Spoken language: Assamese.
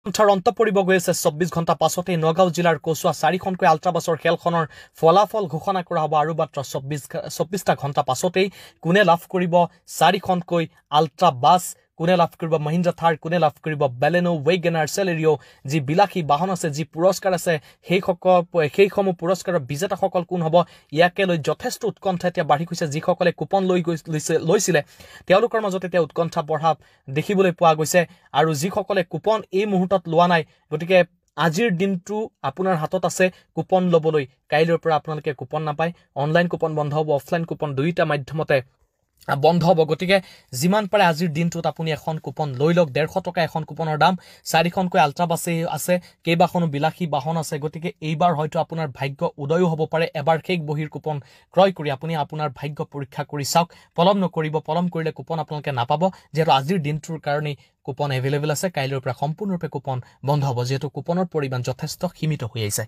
অন্ত পৰিব গৈ আছে 24 ঘণ্টা পাছতে নগাঁও জিলাৰ কচুৱা 4খনকৈ আল্ট্ৰাবাছৰ খেলখনৰ ফলাফল ঘোষণা কৰা হ'ব আৰু মাত্ৰ 24টা ঘণ্টা পাছতেই কোনে লাভ কৰিব 4খনকৈ আল্ট্ৰাবাছ কোনে লাভ কৰিব মহিন্দ্ৰা থাৰ কোনে লাভ কৰিব বেলেনো ৱেগনাৰ চেলেৰিও যি বিলাসী বাহন আছে যি পুৰস্কাৰ আছে সেইসমূহ পুৰস্কাৰৰ বিজেতাসকল কোন হ'ব ইয়াকে লৈ যথেষ্ট উৎকণ্ঠা এতিয়া বাঢ়ি গৈছে যিসকলে কুপন লৈছিলে তেওঁলোকৰ মাজত এতিয়া উৎকণ্ঠা বঢ়া দেখিবলৈ পোৱা গৈছে আৰু যিসকলে কুপন এই মুহূৰ্তত লোৱা নাই গতিকে আজিৰ দিনটো আপোনাৰ হাতত আছে কুপন ল'বলৈ কাইলৈৰ পৰা আপোনালোকে কুপন নাপায় অনলাইন কুপন বন্ধ হ'ব অফলাইন কুপন দুইটা মাধ্যমতে বন্ধ হ'ব গতিকে যিমান পাৰে আজিৰ দিনটোত আপুনি এখন কুপন লৈ লওক 150 টকা এখন কুপনৰ দাম 4খনকৈ আল্ট্ৰাবাছে আছে কেইবাখনো বিলাসী বাহন আছে গতিকে এইবাৰ হয়তো আপোনাৰ ভাগ্য উদয়ো হ'ব পাৰে এবাৰ শেষ বহিৰ কুপন ক্ৰয় কৰি আপুনি আপোনাৰ ভাগ্য পৰীক্ষা কৰি চাওক পলম নকৰিব পলম কৰিলে কুপন আপোনালোকে নাপাব যেহেতু আজিৰ দিনটোৰ কাৰণে কুপন এভেইলেবল আছে কাইলৈৰ পৰা সম্পূৰ্ণৰূপে কুপন বন্ধ হ'ব যেহেতু কুপনৰ পৰিমাণ যথেষ্ট সীমিত হৈ আহিছে